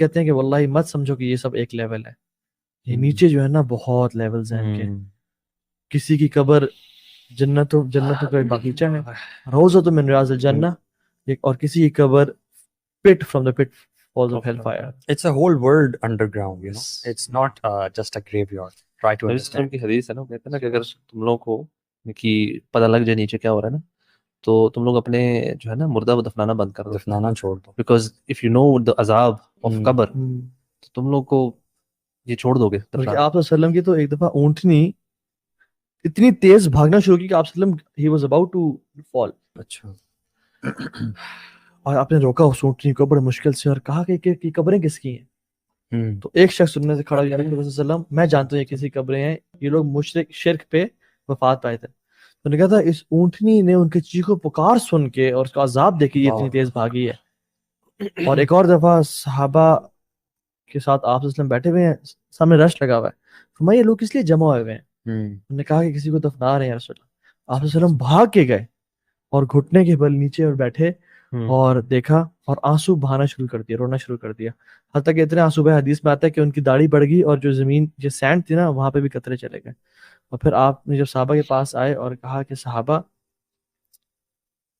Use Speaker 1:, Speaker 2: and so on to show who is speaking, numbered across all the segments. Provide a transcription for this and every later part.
Speaker 1: کہتے ہیں کہ واللہ مت سمجھو کہ یہ سب ایک لیول ہے, یہ نیچے جو ہے نا بہت لیولز ہیں ان کے. کسی کی قبر جنتوں کا ایک باغیچہ ہے, روضۃ من ریاض الجنہ, اور کسی کی قبر pit from the pitfalls of hellfire.
Speaker 2: It's a whole world underground, you know. It's not just a graveyard. Try to understand.
Speaker 3: کی حدیث ہے نا, کہتے ہیں نا کہ اگر تم لوگوں کو کہ پتہ لگ جائے نیچے کیا ہو رہا ہے نا, تو تم لوگ اپنے جو ہے نا مردہ کو دفنانا بند کر دو,
Speaker 2: دفنانا چھوڑ دو.
Speaker 3: Because if you know the عذاب of قبر, تو تم لوگ کو یہ چھوڑ دو گے.
Speaker 1: آپ صلی اللہ علیہ وسلم کی تو ایک دفعہ اونٹنی اتنی تیز بھاگنا شروع کی کہ آپ صلی اللہ علیہ وسلم he was about to fall.
Speaker 2: اچھا.
Speaker 1: اور آپ نے روکا اس اونٹنی کو بڑے مشکل سے اور کہا کہ قبریں کس کی ہیں؟ تو ایک شخص سننے سے کھڑا ہو گیا, رسول اللہ صلی اللہ علیہ وسلم میں جانتا ہوں یہ کسی قبریں ہیں, یہ لوگ مشرک شرک پہ وفات پائے تھے. تو نے کہا تھا اس اونٹنی نے ان کے چیخو پکار سن کے اور اس کا عذاب دیکھ کے یہ اتنی تیز بھاگی ہے. اور ایک اور دفعہ صحابہ کے ساتھ آپ صلی اللہ علیہ وسلم بیٹھے ہوئے ہیں, سامنے رش لگا ہوا ہے, فرمایا یہ لوگ کس لیے جمع ہوئے ہیں؟ انہوں نے کہا کہ کسی کو دفنا رہے ہیں رسول اللہ. آپ صلی اللہ علیہ وسلم بھاگ کے گئے اور گھٹنے کے بل نیچے اور بیٹھے اور دیکھا اور آنسو بہانا شروع کر دیا, رونا شروع کر دیا, حتیٰ کہ اتنے آنسو بہے حدیث میں آتا ہے کہ ان کی داڑھی بڑھ گئی اور جو زمین جو سینڈ تھی نا وہاں پہ بھی قطرے چلے گئے. اور پھر آپ نے جب صحابہ کے پاس آئے اور کہا کہ صحابہ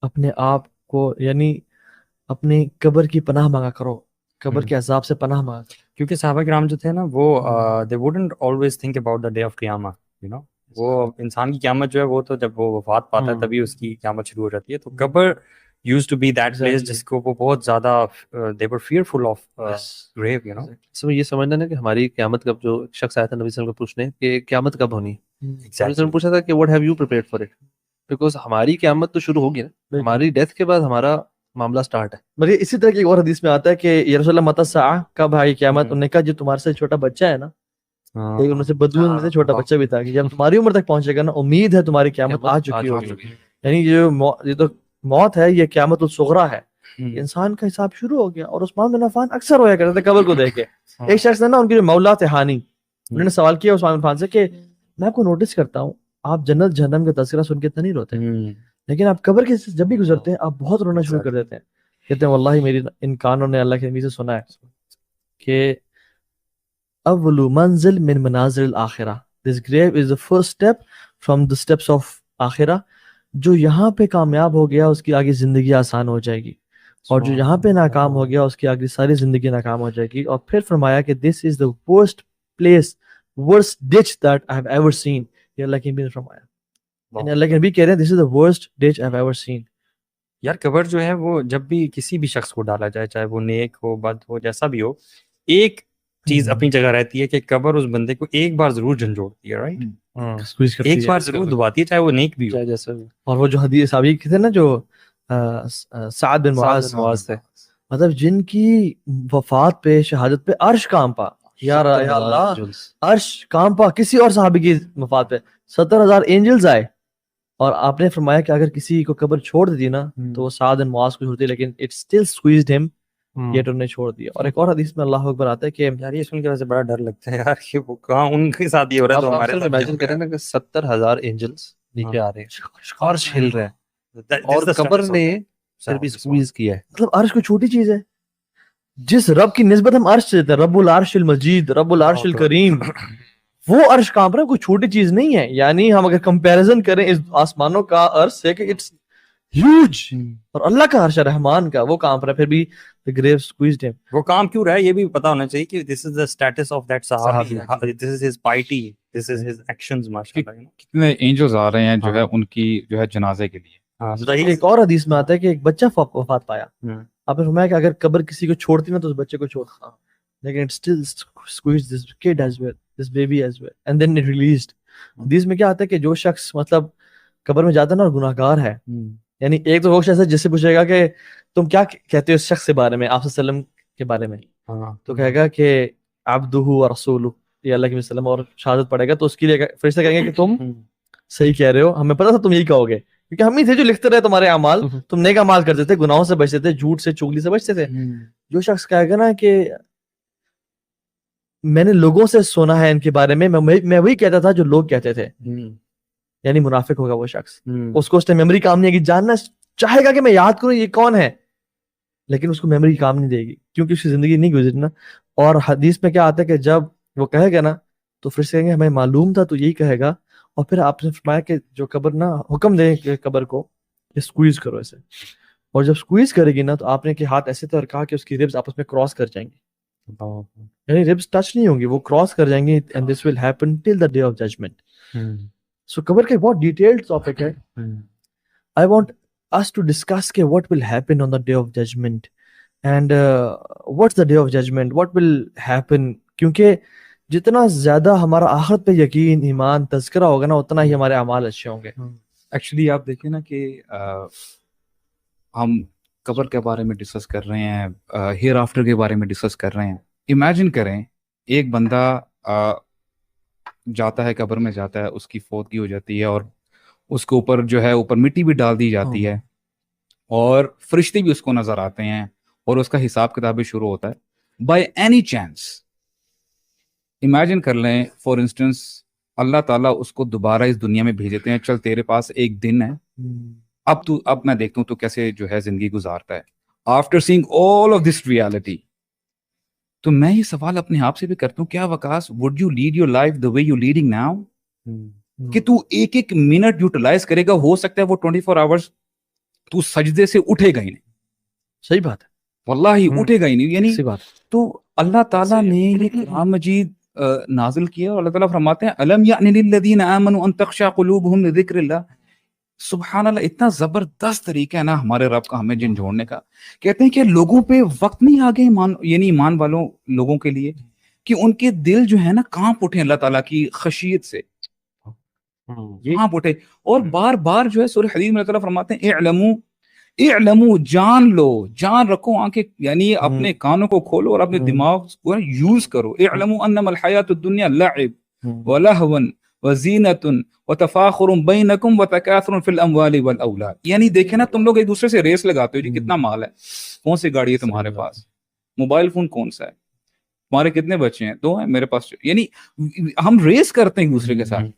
Speaker 1: اپنے آپ کو یعنی اپنی قبر کی پناہ مانگا کرو, قبر کے عذاب سے پناہ مانگا کرو.
Speaker 2: کیونکہ صحابہ کرام جو تھے نا وہ they wouldn't always think about the day of قیامت, you know. وہ انسان کی قیامت جو ہے وہ تو جب وہ وفات پاتا ہے تبھی اس کی قیامت شروع ہو جاتی ہے. تو قبر used to be that place جس کو وہ بہت زیادہ they were fearful of grave, you know.
Speaker 3: سب یہ سمجھنا نا کہ ہماری قیامت کب, جو شخص آیا تھا نبی صلی اللہ علیہ وسلم کو پوچھنے کہ قیامت کب ہونی, نبی صلی اللہ علیہ وسلم پوچھا تھا کہ what have you prepared for it, because ہماری قیامت تو شروع ہوگی نا, ہماری ڈیتھ کے بعد ہمارا معاملہ سٹارٹ ہے.
Speaker 1: مگر اسی طرح کی ایک اور حدیث میں آتا ہے کہ یا رسول اللہ متی الساعہ, کب آئی قیامت؟ انہوں نے کہا جو تمہارے سے چھوٹا بچہ ہے نا, ایک ان سے بدو میں سے چھوٹا بچہ بھی تھا, کہ جب تمہاری عمر تک پہنچے گا نا امید ہے تمہاری قیامت آ چکی ہوگی. یعنی یہ تو موت ہے, یہ قیامت الصغریٰ ہے, انسان کا حساب شروع ہو گیا. اور عثمان بن عفان اکثر ہویا کرتے تھے قبر کو دیکھ کے. ایک شخص نے نا ان کے جو مولا تھے ہانی, انہوں نے سوال کیا عثمان بن عفان سے کہ میں آپ کو نوٹس کرتا ہوں آپ جنت جہنم کا تذکرہ سن کے اتنا نہیں روتے, لیکن آپ قبر کے جب بھی گزرتے ہیں آپ بہت رونا شروع کر دیتے ہیں. کہتے ہیں واللہ میری ان کانوں نے اللہ کے نبی سے سنا ہے کہ اول منزل من منازل الاخرہ, this grave is the first step from the steps of آخرہ. جو یہاں پہ کامیاب ہو گیا اس کی آگے زندگی آسان ہو جائے گی, اور جو یہاں پہ ناکام ہو گیا اس کی آگے ساری زندگی ناکام ہو جائے گی. اور پھر فرمایا کہ this is the worst place, worst ditch that I have ever seen. یہ اللہ کے نبی نے فرمایا, یعنی اللہ کے نبی کہہ رہے ہیں this is the worst ditch I have ever seen.
Speaker 2: یار قبر جو ہے وہ جب بھی کسی بھی شخص کو ڈالا جائے, چاہے وہ نیک ہو بد ہو جیسا بھی ہو, ایک چیز اپنی جگہ رہتی ہے کہ قبر اس بندے کو ایک بار ضرور جھنجھوڑتی ہے, رائٹ, ایک بار ضرور دباتی ہے, چاہے وہ نیک بھی ہو.
Speaker 3: جیسے
Speaker 1: اور وہ جو حدیث صحابی تھے نا جو سعد بن معاذ تھے, مطلب جن کی وفات پہ شہادت پہ عرش کانپا, یا اللہ عرش کانپا کسی اور صحابی کی وفات پہ 70,000 اینجلز آئے. اور آپ نے فرمایا کہ اگر کسی کو قبر چھوڑ دیتی نا تو وہ سعد بن معاذ کو چھوڑتی, لیکن it still squeezed him, یہ تو نے چھوڑ دیا. اور ایک اور حدیث میں اللہ اکبر آتا ہے کہ
Speaker 2: یار یہ سن کے ویسے بڑا ڈر لگتا ہے یار کہ وہ کہاں ان کے ساتھ یہ ہو رہا ہے تو ہمارے ساتھ
Speaker 3: امیجن کریں نا کہ 70,000 اینجلز نیچے آ رہے ہیں, عرش ہل رہا ہے, اور قبر نے پھر بھی سکویز کیا ہے.
Speaker 1: مطلب عرش کوئی چھوٹی چیز ہے, جس رب کی نسبت ہم عرش سے دیتے ہیں, رب العرش المجید, رب العرش الکریم, وہ عرش کانپ رہا ہے, کوئی چھوٹی چیز نہیں ہے. یعنی ہم اگر کمپیریزن کریں اس آسمانوں کا عرش سے کہ اٹس ہیوج, اور اللہ کا عرش رحمان کا وہ کانپ رہا ہے, پھر بھی the grave squeezed him.
Speaker 2: وہ کام کیوں رہا ہے یہ بھی پتا ہونا چاہیے کہ this is the status of that صحابی, this is his piety, this is his actions. ماشاءاللہ
Speaker 4: کتنے اینجلز آ رہے ہیں جو ہے ان کی جو ہے جنازے کے لیے.
Speaker 1: ایک اور حدیث میں آتا ہے کہ ایک بچہ وفات پایا, آپ نے فرمایا کہ اگر قبر کسی کو چھوڑتی نا تو اس بچے کو چھوڑتا, لیکن it still squeezed this kid as well, this baby as well, and then it released. حدیث میں کیا آتا ہے کہ جو شخص مطلب قبر میں جاتا ہے نا اور گناہ گار ہے, یعنی ایک تو وہ شخص ہے جس سے پوچھے گا کہ تم کیا کہتے ہو اس شخص کے بارے میں, آپ صلی اللہ علیہ وسلم کے بارے میں, تو کہے گا کہ عبدہ و رسولہ, یہ اللہ کے وسلم, اور شہادت پڑھے گا تو اس کے لیے فرشتے کہیں گے کہ تم صحیح کہہ رہے ہو, ہمیں پتا تھا تم یہی کہو گے, کیونکہ ہم ہی تھے جو لکھتے رہے تمہارے اعمال, تم نیک اعمال کرتے تھے, گناہوں سے بچتے تھے, جھوٹ سے چغلی سے بچتے تھے. جو شخص کہے گا نا کہ میں نے لوگوں سے سنا ہے ان کے بارے میں وہی کہتا تھا جو لوگ کہتے تھے, یعنی منافق ہوگا وہ شخص. اس کو اس نے میموری کام نہیں ہے کہ جاننا چاہے گا کہ میں یاد کروں یہ کون ہے, لیکن اس کو میموری کام نہیں دے گی کیونکہ اس کی زندگی نہیں گزری نا. اور حدیث میں کیا آتا ہے کہ جب وہ کہے گا نا تو فرشتے کہیں گے ہمیں معلوم تھا تو یہی کہے گا. اور پھر آپ نے فرمایا کہ جو قبر نا حکم دیں کہ قبر کو اسکویز کرو ایسے, اور جب اسکویز کرے گی نا تو آپ نے کہ ہاتھ ایسے تھے اور کہا کہ اس کی ریبز آپس میں کراس کر جائیں گی, یعنی ریبز ٹچ نہیں ہوں گی, وہ کراس کر جائیں گی. And this will happen till the day of judgment. So قبر کا بہت ڈیٹیلڈ ٹاپک ہے. I want us to discuss کہ what will happen on the day of judgment and what's the day of judgment, what will happen. کیونکہ جتنا زیادہ ہمارا آخرت پہ یقین, ایمان, تذکرہ ہوگا نا اتنا ہی ہمارے اعمال اچھے ہوں گے.
Speaker 4: ایکچولی آپ دیکھیں نا کہ ہم قبر کے بارے میں ڈسکس کر رہے ہیں, ہیئر آفٹر کے بارے میں ڈسکس کر رہے ہیں. امیجن کریں ایک بندہ جاتا ہے, قبر میں جاتا ہے, اس کی فوتگی ہو جاتی ہے اور اس کے اوپر جو ہے اوپر مٹی بھی ڈال دی جاتی ہے اور فرشتے بھی اس کو نظر آتے ہیں اور اس کا حساب کتاب بھی شروع ہوتا ہے. بائی اینی چانس امیجن کر لیں فار انسٹنس اللہ تعالیٰ اس کو دوبارہ اس دنیا میں بھیج دیتے ہیں, چل تیرے پاس ایک دن ہے, اب میں دیکھتا ہوں تو کیسے جو ہے زندگی گزارتا ہے after seeing all of this reality. تو میں یہ سوال اپنے آپ سے بھی کرتا ہوں, کیا وکاس would you lead your life the way you leading now, کہ تو ایک ایک منٹ یوٹیلائز کرے گا, ہو سکتا ہے وہ 24 آورز تو سجدے سے اٹھے گا ہی نہیں.
Speaker 1: صحیح بات ہے,
Speaker 4: واللہ اٹھے گا ہی نہیں. یعنی
Speaker 1: صحیح بات.
Speaker 4: تو اللہ تعالیٰ نے یہ قرآن مجید نازل کیا اور اللہ تعالیٰ فرماتے ہیں الم یعن للذین آمنوا ان تخشع قلوبہم لذکر اللہ. سبحان اللہ, اتنا زبردست طریقہ ہے نا ہمارے رب کا ہمیں جھنجھوڑنے کا. کہتے ہیں کہ لوگوں پہ وقت نہیں آ گئے یعنی ایمان والوں لوگوں کے لیے کہ ان کے دل جو ہے نا کانپ اٹھے اللہ تعالیٰ کی خشیت سے, کانپ اٹھے. اور بار بار جو ہے سورہ حدید میں اللہ تعالیٰ فرماتے ہیں اعلموا, جان لو, جان رکھو آنکھیں, یعنی اپنے کانوں کو کھولو اور اپنے دماغ کو یوز کرو. اعلموا انما الحیات الدنیا لعب ولہو وزینۃ وتفاخر بینکم وتکاثر فی الاموال والاولاد. یعنی دیکھیں نا تم لوگ ایک دوسرے سے ریس لگاتے ہو, جی کتنا مال ہے, کون سی گاڑی ہے تمہارے پاس, موبائل فون کون سا ہے, تمہارے کتنے بچے ہیں, 2 ہیں, میرے پاس. یعنی ہم ریس کرتے ہیں ایک دوسرے کے ساتھ.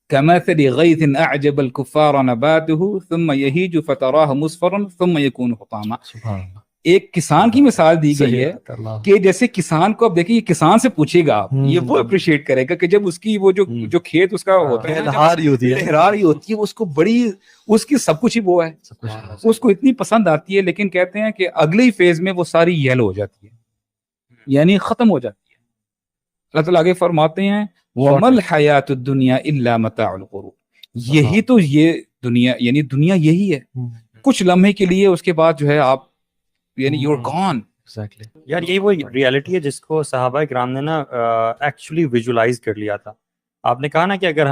Speaker 4: كمثل غيث أعجب الكفار نباته ثم يهيج فتراه مصفرا ثم يكون حطاما. ایک کسان کی مثال دی گئی ہے کہ جیسے کسان کو اب دیکھیں, یہ کسان سے پوچھے گا آپ, یہ وہ اپریشیٹ کرے گا کہ جب اس کی وہ جو کھیت اس کا ہوتا ہے لہراری ہوتی ہے, اس کو بڑی اس کی سب کچھ ہی وہ ہے, اس کو اتنی پسند آتی ہے. لیکن کہتے ہیں کہ اگلے فیز میں وہ ساری یلو ہو جاتی ہے, یعنی ختم ہو جاتی ہے. اللہ تعالیٰ آگے فرماتے ہیں وَمَا الْحَيَاةُ الدُّنْيَا إِلَّا مَتَاعُ الْغُرُورِ. یہی تو یہ دنیا, یعنی دنیا یہی ہے, کچھ لمحے کے لیے, اس کے بعد جو ہے آپ یعنی یو آر گون.
Speaker 2: یار یہی وہ ریالٹی ہے جس کو صحابہ کرام نے نا ایکچولی ویژولائز کر لیا تھا. آپ نے کہا نا کہ اگر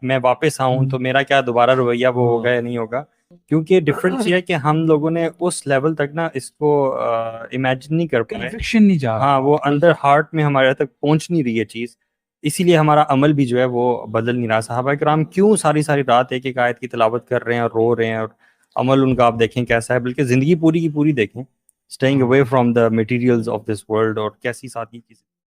Speaker 2: میں واپس آؤں تو میرا کیا دوبارہ رویہ وہ ہوگا یا نہیں ہوگا, کیونکہ ڈفرینس یہ ہے کہ ہم لوگوں نے اس لیول تک نا اس کو امیجن نہیں کر پائے,
Speaker 4: کنوکشن نہیں جا رہا,
Speaker 2: ہاں وہ اندر ہارٹ میں ہمارے تک پہنچ نہیں رہی ہے چیز, اسی لیے ہمارا عمل بھی جو ہے وہ بدل نہیں رہا. صحابہ کرام کیوں ساری رات ایک آیت کی تلاوت کر رہے ہیں اور رو رہے ہیں, اور عمل ان کا آپ دیکھیں کیسا ہے, بلکہ زندگی پوری کی پوری دیکھیں, staying away from the materials of this world, اور کیسی سادگی کی